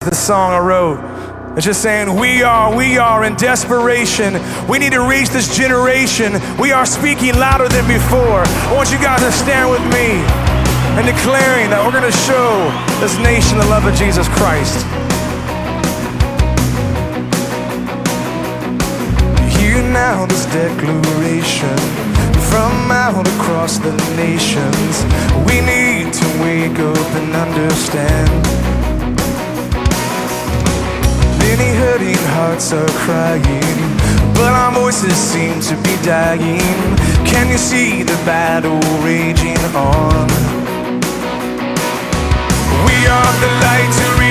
The song I wrote. It's just saying, we are in desperation. We need to reach this generation. We are speaking louder than before. I want you guys to stand with me and declaring that we're going to show this nation the love of Jesus Christ. Hear now this declaration from out across the nations. We need to wake up and understand. Many hurting hearts are crying, but our voices seem to be dying. Can you see the battle raging on? We are the light to reach